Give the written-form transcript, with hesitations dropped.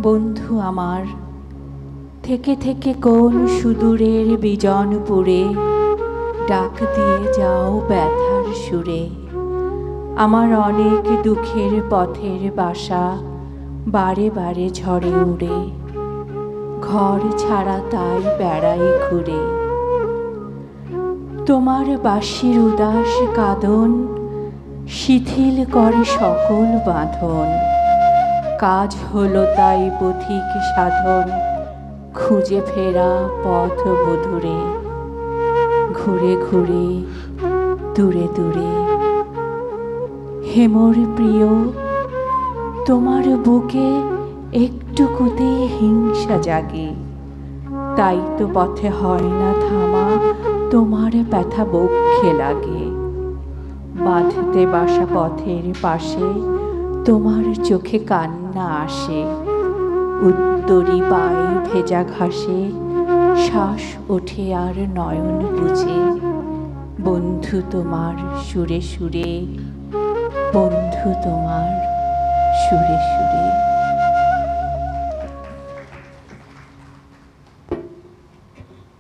বন্ধু আমার, থেকে থেকে কোন সুদূরের বিজনপুরে ডাক দিয়ে যাও ব্যথার সুরে। আমার অনেক দুঃখের পথের বাসা বারে বারে ঝড়ে উড়ে, ঘর ছাড়া তাই বেড়াই ঘুরে। তোমার বাঁশির উদাস কাঁদন শিথিল করে সকল বাঁধন। কাজ হলো তাই পথিক সাধন, খুঁজে ফেরা পথ বধুরে। ঘুরে ঘুরে দূরে দূরে, হেমর প্রিয় তোমার বুকে একটুকুতে হিংসা জাগে। তাই তো পথে হয় না থামা, তোমার ব্যথা বক্ষে লাগে। বাঁধতে বাসা পথের পাশে তোমার চোখে কান্না আসে। উত্তরি পায়ে ভেজা ঘাসে শ্বাস ওঠে আর নয়ন বুঝে। বন্ধু তোমার সুরে সুরে, বন্ধু তোমার সুরে সুরে।